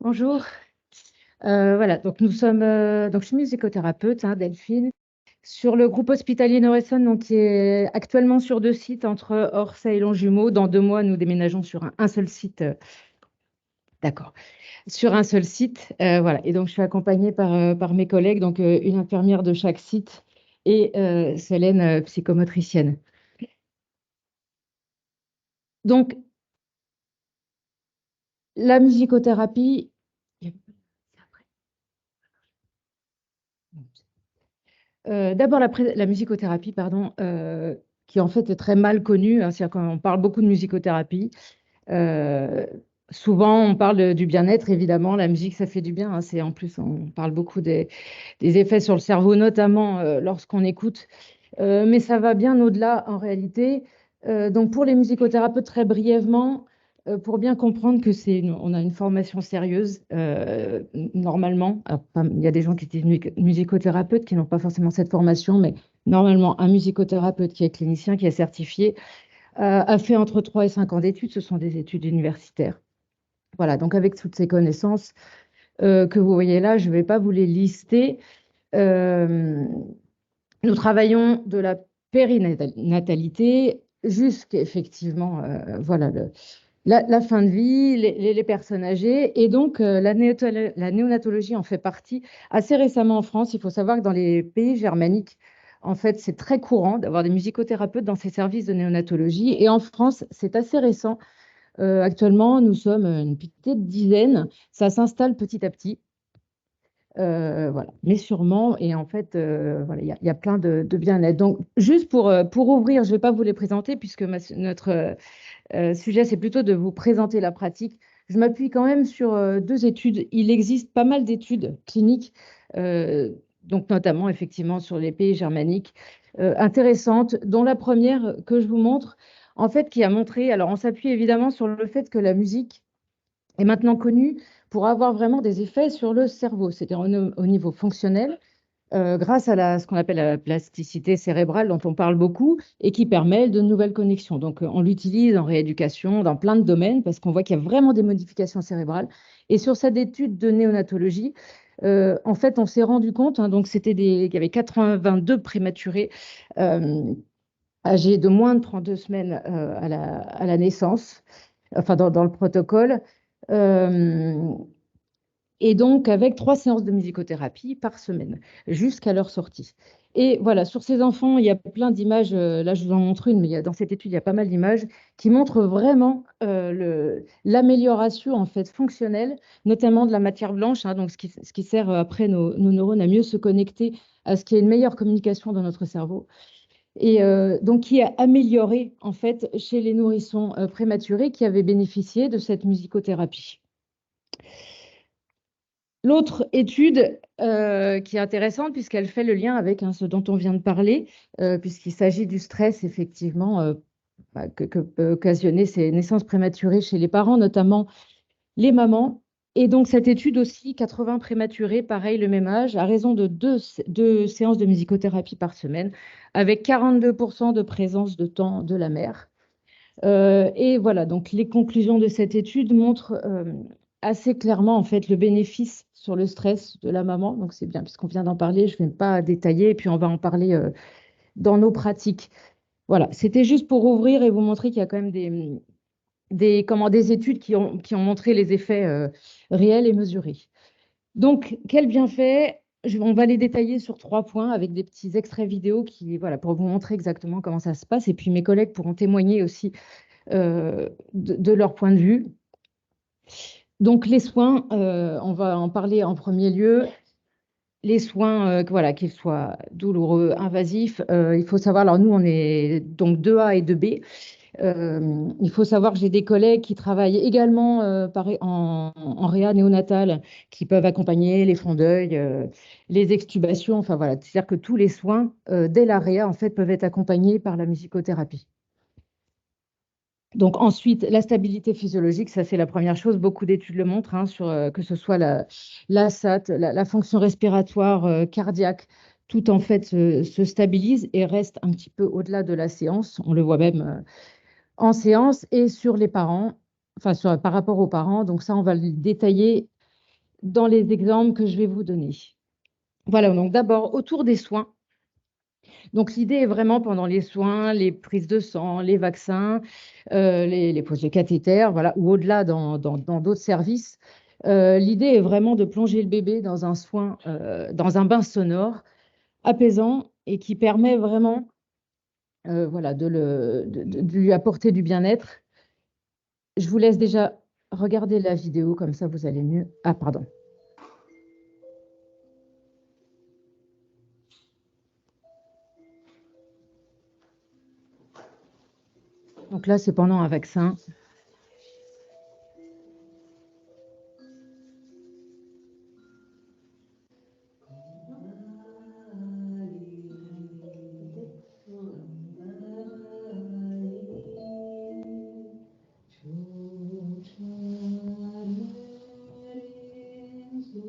Bonjour. Voilà, donc nous sommes, donc je suis musicothérapeute, hein, Delphine, sur le groupe hospitalier Noresson, donc qui est actuellement sur deux sites entre Orsay et Longjumeau. Dans 2 mois, nous déménageons sur un seul site, d'accord, sur un seul site, voilà. Et donc je suis accompagnée par mes collègues, donc une infirmière de chaque site et Solène, psychomotricienne. Donc la musicothérapie. D'abord, la musicothérapie, pardon, qui en fait est très mal connue, hein, c'est-à-dire qu'on parle beaucoup de musicothérapie. euh, Souvent, on parle du bien-être, évidemment. La musique, ça fait du bien, hein, en plus, on parle beaucoup des effets sur le cerveau, notamment lorsqu'on écoute. Mais ça va bien au-delà, en réalité. Donc, pour les musicothérapeutes, très brièvement, pour bien comprendre que on a une formation sérieuse, normalement. Alors, il y a des gens qui disent musicothérapeutes qui n'ont pas forcément cette formation, mais normalement, un musicothérapeute qui est clinicien, qui est certifié, a fait entre 3 et 5 ans d'études. Ce sont des études universitaires. Voilà, donc avec toutes ces connaissances que vous voyez là, je ne vais pas vous les lister. Euh, Nous travaillons de la périnatalité jusqu'effectivement, voilà, la fin de vie, les personnes âgées. Et donc, la néonatologie en fait partie. Assez récemment en France, il faut savoir que dans les pays germaniques, en fait, c'est très courant d'avoir des musicothérapeutes dans ces services de néonatologie. Et en France, c'est assez récent. Actuellement, nous sommes une petite dizaine. Ça s'installe petit à petit. Voilà, mais sûrement, et en fait, voilà, il y a plein de bien-être. Donc, juste pour ouvrir, je ne vais pas vous les présenter, puisque notre sujet, c'est plutôt de vous présenter la pratique. Je m'appuie quand même sur deux études. Il existe pas mal d'études cliniques, euh, donc notamment effectivement sur les pays germaniques, intéressantes, dont la première que je vous montre, en fait, qui a montré, alors on s'appuie évidemment sur le fait que la musique est maintenant connue pour avoir vraiment des effets sur le cerveau, c'est-à-dire au niveau fonctionnel, grâce à ce qu'on appelle la plasticité cérébrale, dont on parle beaucoup, et qui permet de nouvelles connexions. Donc, on l'utilise en rééducation, dans plein de domaines, parce qu'on voit qu'il y a vraiment des modifications cérébrales. Et sur cette étude de néonatologie, en fait, on s'est rendu compte, hein, donc il y avait 82 prématurés âgés de moins de 32 semaines à la naissance, enfin dans le protocole. Euh, et donc avec 3 séances de musicothérapie par semaine, jusqu'à leur sortie. Et voilà, sur ces enfants, il y a plein d'images. Là, je vous en montre une, mais dans cette étude, il y a pas mal d'images qui montrent vraiment l'amélioration en fait fonctionnelle, notamment de la matière blanche, hein, donc ce qui sert après nos neurones à mieux se connecter à ce qui est une meilleure communication dans notre cerveau. Et donc qui a amélioré en fait chez les nourrissons prématurés qui avaient bénéficié de cette musicothérapie. L'autre étude qui est intéressante puisqu'elle fait le lien avec, hein, ce dont on vient de parler, puisqu'il s'agit du stress effectivement, que peut occasionner ces naissances prématurées chez les parents, notamment les mamans. Et donc cette étude aussi, 80 prématurés, pareil, le même âge, à raison de deux séances de musicothérapie par semaine, avec 42% de présence de temps de la mère. Et voilà, donc les conclusions de cette étude montrent assez clairement en fait le bénéfice sur le stress de la maman. Donc c'est bien, puisqu'on vient d'en parler, je ne vais pas détailler, et puis on va en parler dans nos pratiques. Voilà, c'était juste pour ouvrir et vous montrer qu'il y a quand même des études qui ont montré les effets réels et mesurés. Donc, quel bienfait? On va les détailler sur 3 points avec des petits extraits vidéo voilà, pour vous montrer exactement comment ça se passe. Et puis mes collègues pourront témoigner aussi de leur point de vue. Donc les soins, on va en parler en premier lieu. Les soins, voilà, qu'ils soient douloureux, invasifs, il faut savoir, alors nous on est donc 2A et 2B. Il faut savoir que j'ai des collègues qui travaillent également en réa néonatale, qui peuvent accompagner les fonds d'œil, les extubations, enfin voilà, c'est-à-dire que tous les soins dès la réa en fait peuvent être accompagnés par la musicothérapie. Donc ensuite, la stabilité physiologique, ça c'est la première chose. Beaucoup d'études le montrent, hein, que ce soit la SAT, la fonction respiratoire, cardiaque, tout en fait se stabilise et reste un petit peu au-delà de la séance. On le voit même en séance et sur les parents, enfin par rapport aux parents. Donc ça, on va le détailler dans les exemples que je vais vous donner. Voilà, donc d'abord, autour des soins. Donc l'idée est vraiment pendant les soins, les prises de sang, les vaccins, les poses de cathéter, voilà, ou au-delà dans d'autres services. L'idée est vraiment de plonger le bébé dans un soin, dans un bain sonore apaisant et qui permet vraiment voilà, de lui apporter du bien-être. Je vous laisse déjà regarder la vidéo, comme ça vous allez mieux. Ah, pardon. Donc là, c'est pendant un vaccin.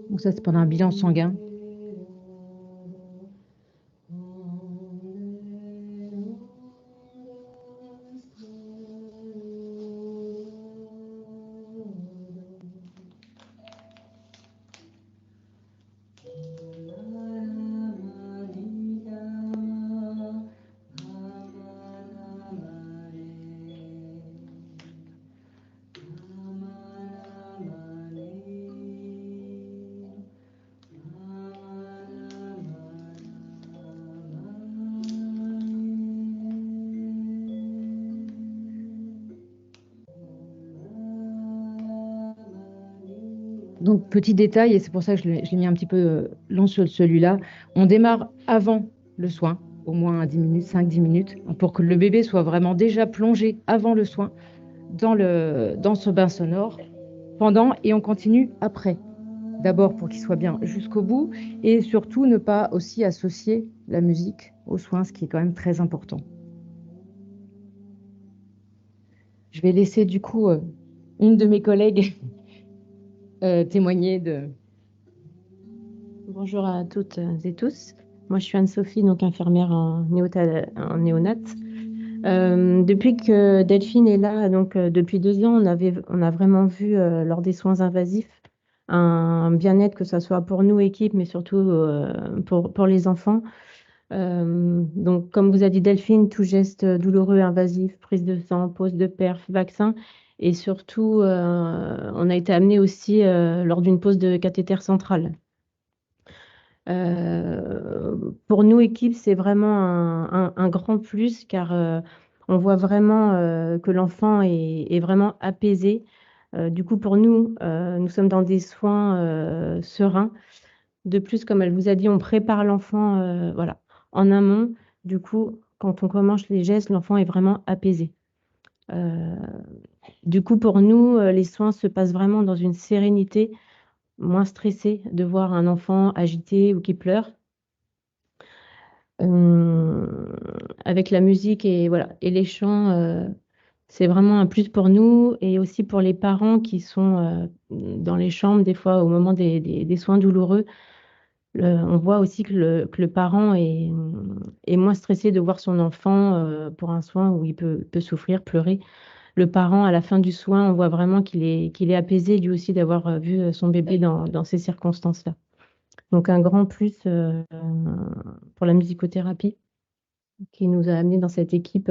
Donc ça, c'est pendant un bilan sanguin. Donc, petit détail, et c'est pour ça que je l'ai mis un petit peu long sur celui-là, on démarre avant le soin, au moins 10 minutes, 5-10 minutes, pour que le bébé soit vraiment déjà plongé avant le soin dans ce bain sonore, pendant, et on continue après. D'abord pour qu'il soit bien jusqu'au bout, et surtout ne pas aussi associer la musique aux soins, ce qui est quand même très important. Je vais laisser du coup une de mes collègues témoigner de... Bonjour à toutes et tous. Moi, je suis Anne-Sophie, donc infirmière en néonat. Depuis que Delphine est là, donc depuis 2 ans, on a vraiment vu lors des soins invasifs un bien-être, que ce soit pour nous, équipe, mais surtout pour les enfants. Donc, comme vous a dit Delphine, tout geste douloureux, invasif, prise de sang, pose de perf, vaccin. Et surtout, on a été amené aussi lors d'une pose de cathéter central. Pour nous, équipe, c'est vraiment un grand plus, car on voit vraiment que l'enfant est vraiment apaisé. Du coup, pour nous, nous sommes dans des soins sereins. De plus, comme elle vous a dit, on prépare l'enfant voilà, en amont. Du coup, quand on commence les gestes, l'enfant est vraiment apaisé. Euh, du coup, pour nous, les soins se passent vraiment dans une sérénité, moins stressé de voir un enfant agité ou qui pleure. Euh, Avec la musique et voilà et les chants, c'est vraiment un plus pour nous et aussi pour les parents qui sont dans les chambres des fois au moment des soins douloureux. On voit aussi que le parent est moins stressé de voir son enfant pour un soin où il peut souffrir, pleurer. Le parent, à la fin du soin, on voit vraiment qu'il est apaisé lui aussi d'avoir vu son bébé dans ces circonstances-là. Donc un grand plus pour la musicothérapie qui nous a amenés dans cette équipe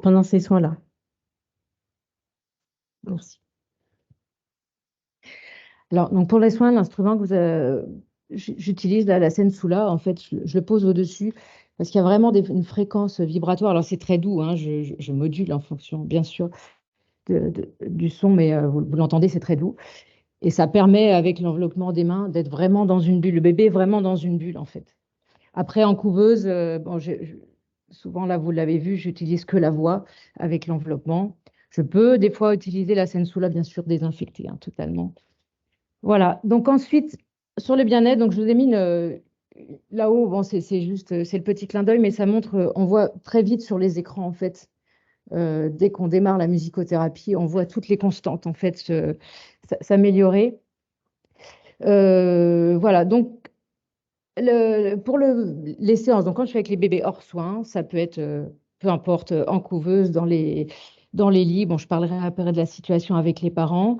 pendant ces soins-là. Merci. Alors, donc pour les soins, l'instrument que j'utilise, là, la Sensula, en fait, je le pose au-dessus parce qu'il y a vraiment une fréquence vibratoire. Alors, c'est très doux, hein, je module en fonction, bien sûr, du son, mais vous l'entendez, c'est très doux. Et ça permet, avec l'enveloppement des mains, d'être vraiment dans une bulle. Le bébé est vraiment dans une bulle, en fait. Après, en couveuse, bon, souvent, là, vous l'avez vu, j'utilise que la voix avec l'enveloppement. Je peux, des fois, utiliser la Sensula, bien sûr, désinfectée, hein, totalement. Voilà. Donc ensuite, sur le bien-être, donc je vous ai mis là-haut, bon, c'est juste, c'est le petit clin d'œil, mais ça montre, on voit très vite sur les écrans, en fait, dès qu'on démarre la musicothérapie, on voit toutes les constantes, en fait, s'améliorer. Voilà. Donc, pour les séances, donc quand je suis avec les bébés hors soins, ça peut être, peu importe, en couveuse, dans les lits. Bon, je parlerai après de la situation avec les parents.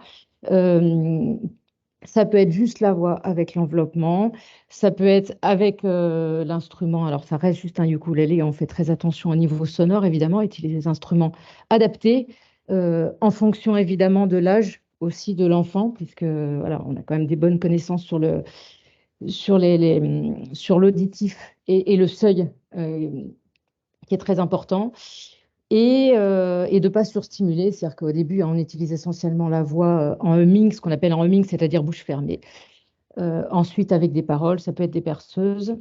Euh, Ça peut être juste la voix avec l'enveloppement, ça peut être avec l'instrument. Alors ça reste juste un ukulélé, on fait très attention au niveau sonore, évidemment, utiliser des instruments adaptés en fonction évidemment de l'âge aussi de l'enfant, puisque voilà, on a quand même des bonnes connaissances sur l'auditif et le seuil qui est très important. Et de ne pas surstimuler, c'est-à-dire qu'au début, hein, on utilise essentiellement la voix en humming, ce qu'on appelle en humming, c'est-à-dire bouche fermée. Ensuite, avec des paroles, ça peut être des perceuses,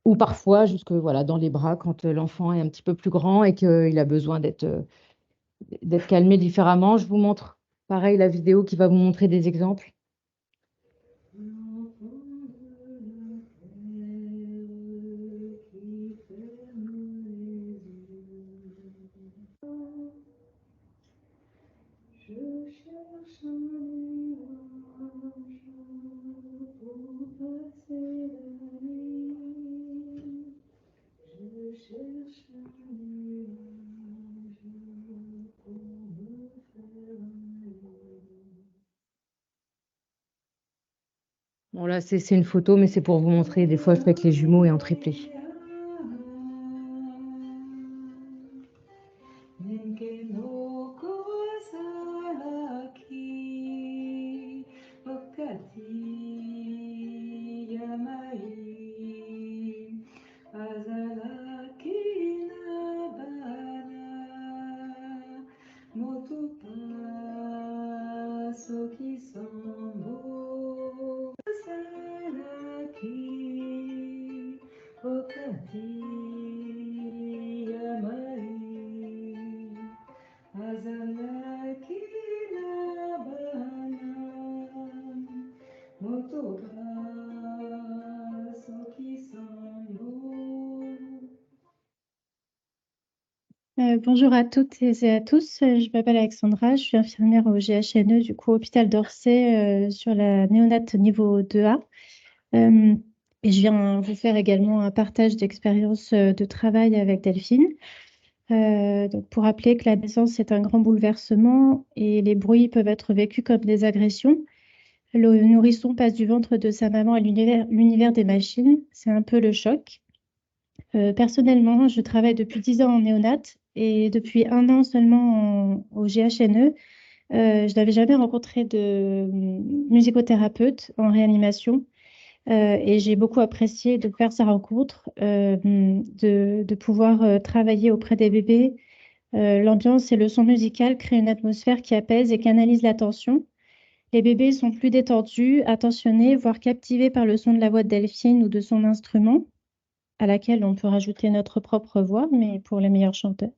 ou parfois jusque voilà, dans les bras quand l'enfant est un petit peu plus grand et qu'il a besoin d'être calmé différemment. Je vous montre, pareil, la vidéo qui va vous montrer des exemples. Je cherche un nuage pour passer la nuit. Je cherche un nuage pour me faire un lit. Bon, là, c'est une photo, mais c'est pour vous montrer. Des fois, je fais avec les jumeaux et en triplé. Bonjour à toutes et à tous. Je m'appelle Alexandra, je suis infirmière au GHNE, du coup, hôpital d'Orsay, sur la néonate niveau 2A. Et je viens vous faire également un partage d'expérience de travail avec Delphine. Donc pour rappeler que la naissance est un grand bouleversement et les bruits peuvent être vécus comme des agressions. Le nourrisson passe du ventre de sa maman à l'univers des machines. C'est un peu le choc. Personnellement, je travaille depuis 10 ans en néonate et depuis 1 an seulement au GHNE. Je n'avais jamais rencontré de musicothérapeute en réanimation et j'ai beaucoup apprécié de faire sa rencontre, de pouvoir travailler auprès des bébés. L'ambiance et le son musical créent une atmosphère qui apaise et canalise l'attention. Les bébés sont plus détendus, attentionnés, voire captivés par le son de la voix de Delphine ou de son instrument, à laquelle on peut rajouter notre propre voix, mais pour les meilleurs chanteurs.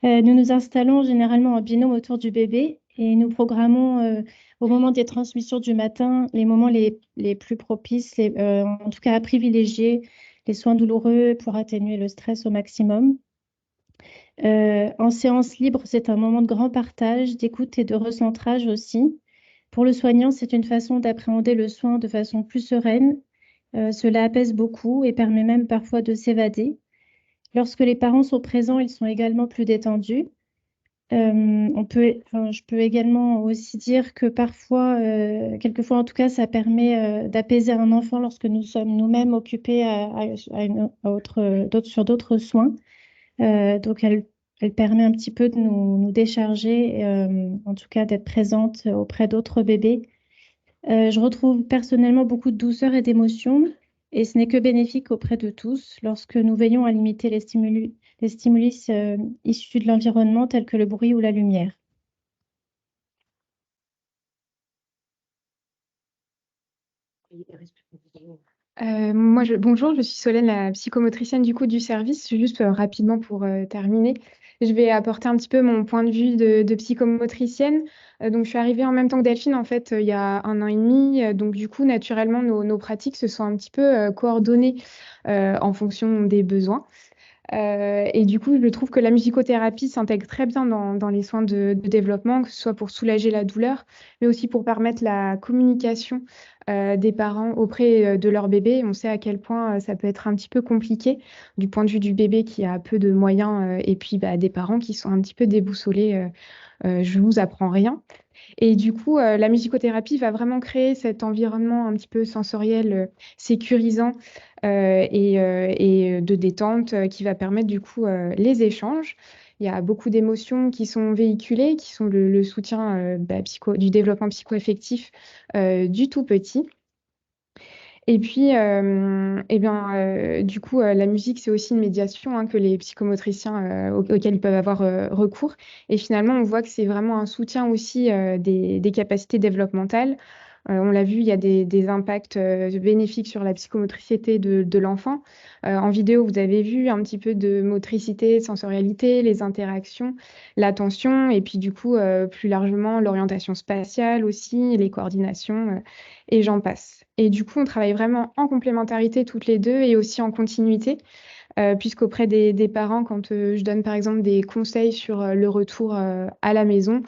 Nous nous installons généralement en binôme autour du bébé et nous programmons au moment des transmissions du matin les moments les plus propices, en tout cas à privilégier les soins douloureux pour atténuer le stress au maximum. En séance libre, c'est un moment de grand partage, d'écoute et de recentrage aussi. Pour le soignant, c'est une façon d'appréhender le soin de façon plus sereine. Cela apaise beaucoup et permet même parfois de s'évader. Lorsque les parents sont présents, ils sont également plus détendus. Je peux également aussi dire que parfois, quelquefois en tout cas, ça permet d'apaiser un enfant lorsque nous sommes nous-mêmes occupés sur d'autres soins. Donc, elle permet un petit peu de nous décharger, en tout cas d'être présente auprès d'autres bébés. Je retrouve personnellement beaucoup de douceur et d'émotion, et ce n'est que bénéfique auprès de tous lorsque nous veillons à limiter les stimulus issus de l'environnement tels que le bruit ou la lumière. Bonjour, je suis Solène, la psychomotricienne du coup du service. Juste rapidement pour terminer, je vais apporter un petit peu mon point de vue de psychomotricienne. Donc, je suis arrivée en même temps que Delphine, en fait, il y a 1 an et demi. Donc, du coup, naturellement, nos pratiques se sont un petit peu coordonnées en fonction des besoins. Et du coup, je trouve que la musicothérapie s'intègre très bien dans les soins de développement, que ce soit pour soulager la douleur, mais aussi pour permettre la communication des parents auprès de leur bébé. On sait à quel point ça peut être un petit peu compliqué du point de vue du bébé qui a peu de moyens et puis des parents qui sont un petit peu déboussolés. Je vous apprends rien. Et du coup, la musicothérapie va vraiment créer cet environnement un petit peu sensoriel, sécurisant et de détente qui va permettre du coup les échanges. Il y a beaucoup d'émotions qui sont véhiculées, qui sont le soutien du développement psycho-affectif du tout petit. Et puis, du coup, la musique, c'est aussi une médiation que les psychomotriciens auxquels ils peuvent avoir recours. Et finalement, on voit que c'est vraiment un soutien aussi des capacités développementales. On l'a vu, il y a des impacts bénéfiques sur la psychomotricité de l'enfant. En vidéo, vous avez vu un petit peu de motricité, sensorialité, les interactions, l'attention, et puis du coup, plus largement, l'orientation spatiale aussi, les coordinations, et j'en passe. Et du coup, on travaille vraiment en complémentarité toutes les deux et aussi en continuité, puisqu'auprès des parents, quand je donne par exemple des conseils sur le retour à la maison,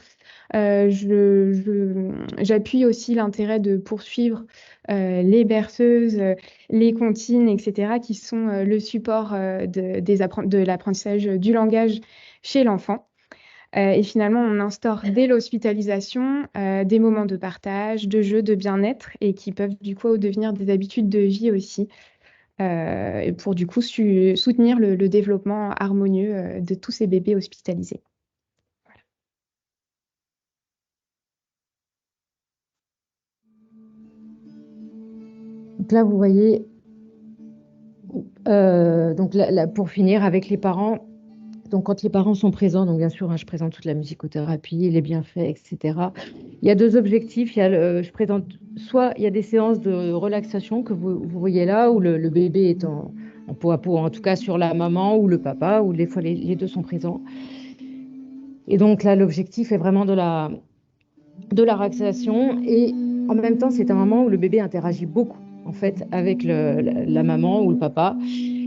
j'appuie aussi l'intérêt de poursuivre les berceuses, les comptines, etc., qui sont le support de l'apprentissage du langage chez l'enfant. Et finalement, on instaure dès l'hospitalisation des moments de partage, de jeu, de bien-être, et qui peuvent du coup devenir des habitudes de vie aussi, et pour du coup soutenir le développement harmonieux de tous ces bébés hospitalisés. Donc là, vous voyez, donc pour finir avec les parents, donc quand les parents sont présents, donc bien sûr, je présente toute la musicothérapie, les bienfaits, etc. Il y a deux objectifs. Je présente soit il y a des séances de relaxation que vous voyez là, où le bébé est en peau à peau, en tout cas sur la maman ou le papa, ou des fois les deux sont présents. Et donc là, l'objectif est vraiment de la relaxation. Et en même temps, c'est un moment où le bébé interagit beaucoup, en fait, avec la maman ou le papa.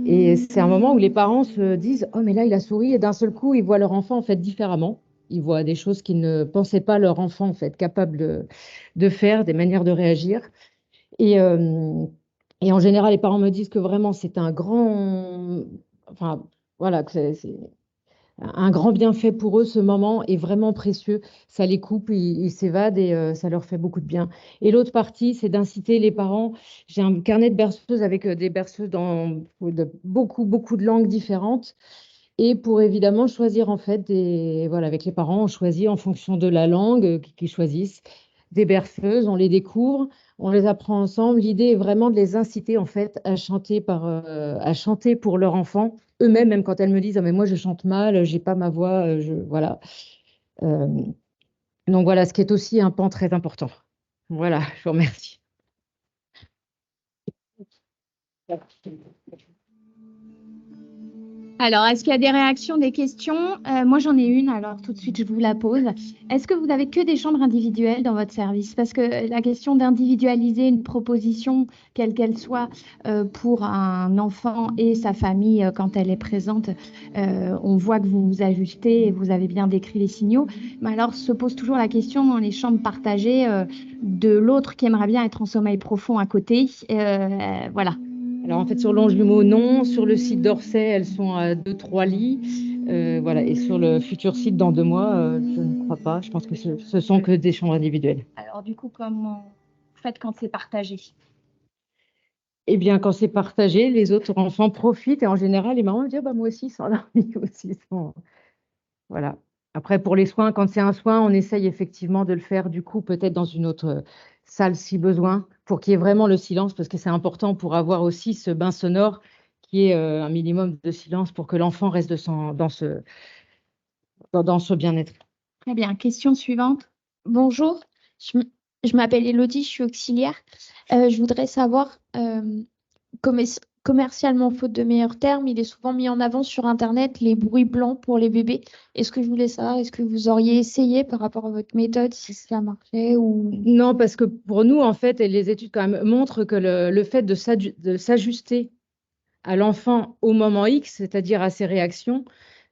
Et c'est un moment où les parents se disent, oh, mais là, il a souri. Et d'un seul coup, ils voient leur enfant, en fait, différemment. Ils voient des choses qu'ils ne pensaient pas leur enfant, en fait, capable de faire, des manières de réagir. Et, euh, et en général, les parents me disent que vraiment, c'est un grand... Enfin, voilà, que c'est un grand bienfait pour eux, ce moment est vraiment précieux. Ça les coupe, ils s'évadent et ça leur fait beaucoup de bien. Et l'autre partie, c'est d'inciter les parents. J'ai un carnet de berceuses avec des berceuses dans beaucoup, beaucoup de langues différentes. Et pour évidemment choisir en fait voilà, avec les parents, on choisit en fonction de la langue qu'ils choisissent des berceuses, on les découvre, on les apprend ensemble. L'idée est vraiment de les inciter en fait à chanter pour leur enfant eux-mêmes, même quand elles me disent ah, mais moi je chante mal, j'ai pas ma voix, voilà. Euh, donc voilà, ce qui est aussi un pan très important. Voilà, je vous remercie. Alors, est-ce qu'il y a des réactions, des questions? Moi, j'en ai une, alors tout de suite, je vous la pose. Est-ce que vous avez que des chambres individuelles dans votre service? Parce que la question d'individualiser une proposition, quelle qu'elle soit, pour un enfant et sa famille quand elle est présente, on voit que vous vous ajustez et vous avez bien décrit les signaux. Mais alors, se pose toujours la question dans les chambres partagées de l'autre qui aimerait bien être en sommeil profond à côté. Voilà. Alors en fait, sur Longjumeau, non. Sur le site d'Orsay, elles sont à 2-3 lits. Voilà. Et sur le futur site dans 2 mois, je ne crois pas. Je pense que ce sont que des chambres individuelles. Alors, du coup, comment vous faites quand c'est partagé? Eh bien, quand c'est partagé, les autres enfants profitent et en général, les mamans me disent, ah, bah, moi aussi, ils sont là, ils aussi sont... Voilà. Après, pour les soins, quand c'est un soin, on essaye effectivement de le faire du coup peut-être dans une autre salle si besoin, pour qu'il y ait vraiment le silence, parce que c'est important pour avoir aussi ce bain sonore qui est un minimum de silence pour que l'enfant reste dans ce bien-être. Très bien. Question suivante. Bonjour, je, m- je m'appelle Elodie, je suis auxiliaire. Je voudrais savoir, commercialement, faute de meilleurs termes, il est souvent mis en avant sur Internet les bruits blancs pour les bébés. Est-ce que je voulais savoir, est-ce que vous auriez essayé par rapport à votre méthode, si ça marchait ou... Non, parce que pour nous, en fait, et les études quand même montrent que le fait de s'ajuster à l'enfant au moment X, c'est-à-dire à ses réactions,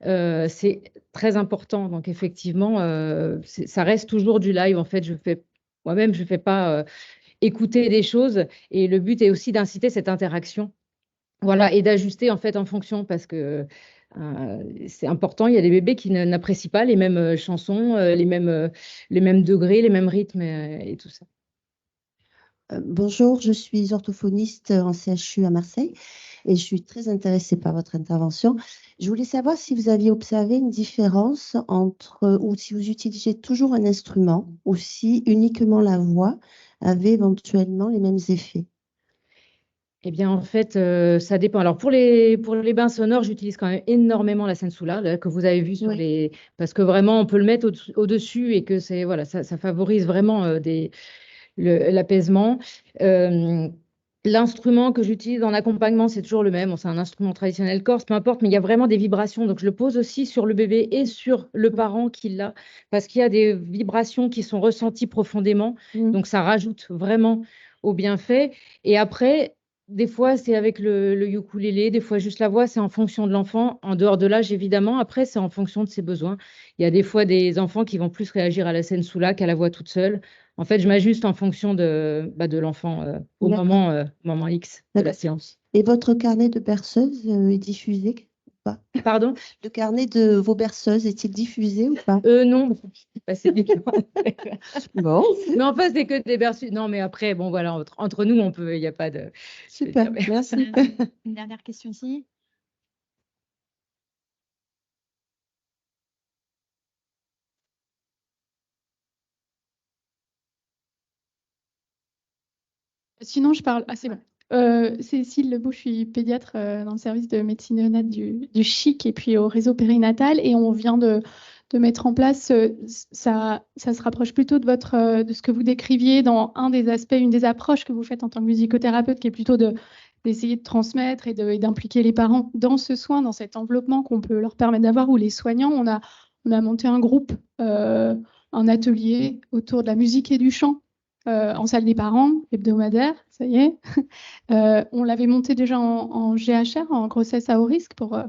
c'est très important. Donc effectivement, ça reste toujours du live. En fait, moi-même, je fais pas écouter des choses et le but est aussi d'inciter cette interaction. Voilà, et d'ajuster en fait en fonction parce que c'est important. Il y a des bébés qui n'apprécient pas les mêmes chansons, les mêmes degrés, les mêmes rythmes et tout ça. Bonjour, je suis orthophoniste en CHU à Marseille et je suis très intéressée par votre intervention. Je voulais savoir si vous aviez observé une différence entre, ou si vous utilisiez toujours un instrument, ou si uniquement la voix avait éventuellement les mêmes effets. Eh bien, en fait, ça dépend. Alors, pour les bains sonores, j'utilise quand même énormément la Sensula, là, que vous avez vu sur Oui. les... Parce que vraiment, on peut le mettre au-dessus et que voilà, ça favorise vraiment l'apaisement. Euh, L'instrument que j'utilise en accompagnement, c'est toujours le même. Bon, c'est un instrument traditionnel corse, peu importe, mais il y a vraiment des vibrations. Donc, je le pose aussi sur le bébé et sur le parent qui l'a, parce qu'il y a des vibrations qui sont ressenties profondément. Donc, ça rajoute vraiment au bienfait. Et après, des fois, c'est avec le ukulélé, des fois juste la voix, c'est en fonction de l'enfant. En dehors de l'âge, évidemment. Après, c'est en fonction de ses besoins. Il y a des fois des enfants qui vont plus réagir à la scène sous la qu'à la voix toute seule. En fait, je m'ajuste en fonction de l'enfant au D'accord. moment X de la D'accord. séance. Et votre carnet de berceuse est diffusé ou pas? Pardon? Le carnet de vos berceuses est-il diffusé ou pas? Non, c'est différent. Bon, Mais en fait, c'est que des berceaux. Non, mais après, bon, voilà, entre nous, on peut, il n'y a pas de. super, merci. Une dernière question ici. Sinon, je parle. Ah, c'est bon. Cécile Lebouche, je suis pédiatre dans le service de médecine néonate du CHIC et puis au réseau périnatal. Et on vient de mettre en place, ça se rapproche plutôt de ce que vous décriviez dans un des aspects, une des approches que vous faites en tant que musicothérapeute, qui est plutôt d'essayer de transmettre et d'impliquer les parents dans ce soin, dans cet enveloppement qu'on peut leur permettre d'avoir, ou les soignants. On a monté un groupe, un atelier autour de la musique et du chant. En salle des parents, hebdomadaire, ça y est. On l'avait monté déjà en GHR, en grossesse à haut risque, pour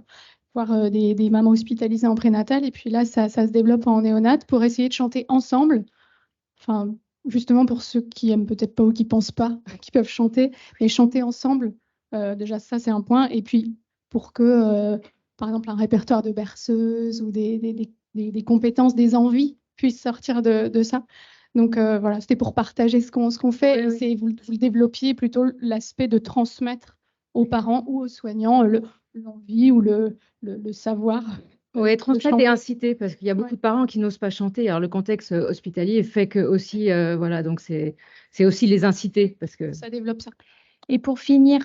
voir des mamans hospitalisées en prénatal. Et puis là, ça se développe en néonate pour essayer de chanter ensemble. Enfin, justement pour ceux qui aiment peut-être pas ou qui pensent pas, qui peuvent chanter, mais chanter ensemble. Déjà, ça, c'est un point. Et puis, pour que, par exemple, un répertoire de berceuse ou des compétences, des envies puissent sortir de ça. Donc voilà, c'était pour partager ce qu'on fait. Oui, Et vous le développiez plutôt l'aspect de transmettre aux parents ou aux soignants l'envie ou le savoir. Oui, transmettre chanter. et inciter, parce qu'il y a beaucoup de parents qui n'osent pas chanter. Alors, le contexte hospitalier fait que aussi, voilà, donc c'est aussi les inciter, parce que. Ça développe ça. Et pour finir,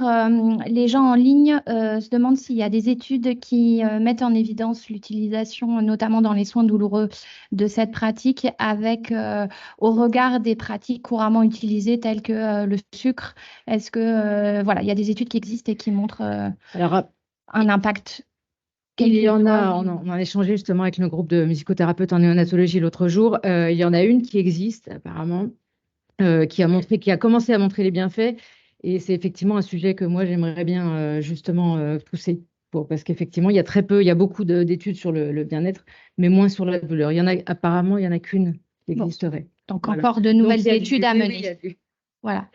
les gens en ligne se demandent s'il y a des études qui mettent en évidence l'utilisation, notamment dans les soins douloureux, de cette pratique au regard des pratiques couramment utilisées telles que le sucre. Est-ce que, voilà, il y a des études qui existent et qui montrent Alors, un impact? il y en a, on en a échangé justement avec le groupe de musicothérapeutes en néonatologie l'autre jour. Il y en a une qui existe apparemment, qui a commencé à montrer les bienfaits. Et c'est effectivement un sujet que moi j'aimerais bien justement pousser. Parce qu'effectivement, il y a il y a beaucoup d'études sur le bien-être, mais moins sur la douleur. Apparemment, il n'y en a qu'une qui Bon. existerait. Donc Voilà. encore de Donc, nouvelles il y a études à oui, mener. il y a du- Voilà.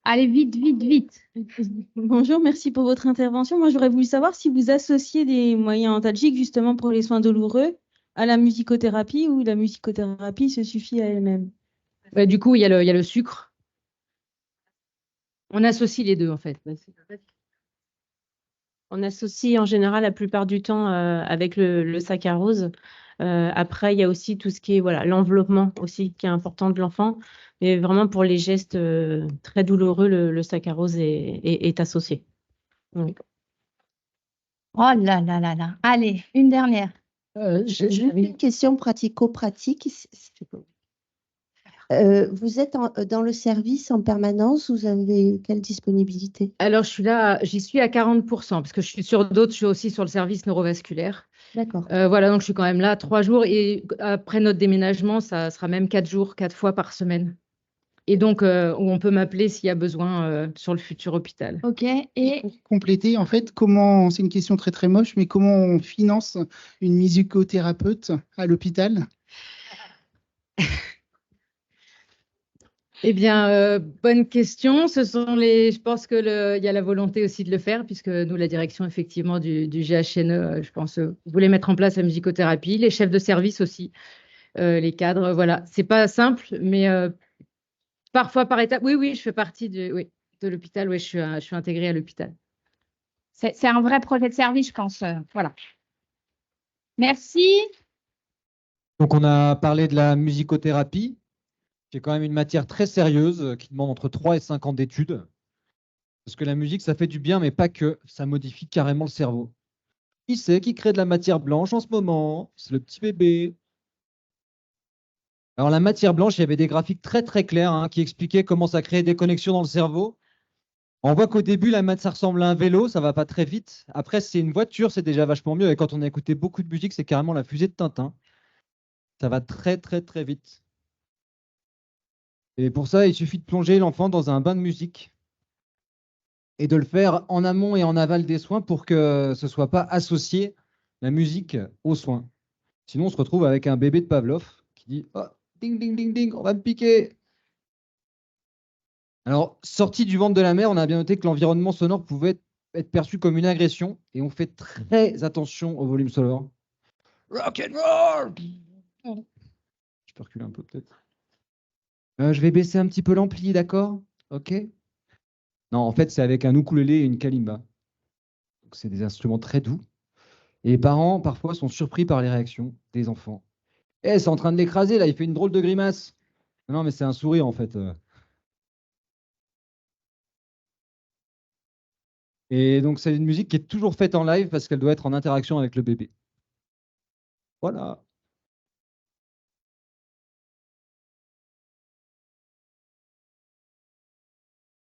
Allez, vite, vite, vite. Bonjour, merci pour votre intervention. Moi, j'aurais voulu savoir si vous associez des moyens antalgiques justement pour les soins douloureux à la musicothérapie ou la musicothérapie se suffit à elle-même. Du coup, il y a le sucre. On associe les deux en fait. On associe en général la plupart du temps avec le saccharose. Après, il y a aussi tout ce qui est l'enveloppement aussi qui est important de l'enfant. Mais vraiment pour les gestes très douloureux, le saccharose est associé. Oui. Oh là là là là. Allez, une dernière. J'ai une question pratico-pratique. Vous êtes dans le service en permanence, vous avez quelle disponibilité? Alors, j'y suis à 40%, parce que je suis sur d'autres, je suis aussi sur le service neurovasculaire. D'accord. Voilà, donc je suis quand même là 3 jours. Et après notre déménagement, ça sera même 4 jours, 4 fois par semaine. Et donc, où on peut m'appeler s'il y a besoin sur le futur hôpital. OK. Et Pour compléter, en fait, c'est une question très très moche, mais comment on finance une musicothérapeute à l'hôpital? Eh bien, bonne question. Je pense il y a la volonté aussi de le faire, puisque nous, la direction effectivement du GHNE, je pense, voulait mettre en place la musicothérapie, les chefs de service aussi, les cadres. Voilà, c'est pas simple, mais parfois par étape. Oui, oui, je fais partie oui, de l'hôpital. Oui, je suis intégrée à l'hôpital. C'est un vrai projet de service, je pense. Voilà. Merci. Donc, on a parlé de la musicothérapie, qui est quand même une matière très sérieuse, qui demande entre 3 et 5 ans d'études. Parce que la musique, ça fait du bien, mais pas que. Ça modifie carrément le cerveau. Qui c'est qui crée de la matière blanche en ce moment? C'est le petit bébé. Alors, la matière blanche, il y avait des graphiques très très clairs hein, qui expliquaient comment ça créait des connexions dans le cerveau. On voit qu'au début, la matière, ça ressemble à un vélo, ça va pas très vite. Après, c'est une voiture, c'est déjà vachement mieux. Et quand on a écouté beaucoup de musique, c'est carrément la fusée de Tintin. Ça va très très très vite. Et pour ça, il suffit de plonger l'enfant dans un bain de musique et de le faire en amont et en aval des soins pour que ce ne soit pas associé la musique aux soins. Sinon, on se retrouve avec un bébé de Pavlov qui dit oh, ding, ding, ding, ding, on va me piquer. Alors, sorti du ventre de la mère, on a bien noté que l'environnement sonore pouvait être perçu comme une agression et on fait très attention au volume sonore. Rock and roll. Je peux reculer un peu peut-être. Je vais baisser un petit peu l'ampli, d'accord? Ok. Non, en fait, c'est avec un ukulélé et une kalimba. C'est des instruments très doux. Et les parents, parfois, sont surpris par les réactions des enfants. Eh, c'est en train de l'écraser, là, il fait une drôle de grimace. Non, mais c'est un sourire, en fait. Et donc, c'est une musique qui est toujours faite en live parce qu'elle doit être en interaction avec le bébé. Voilà.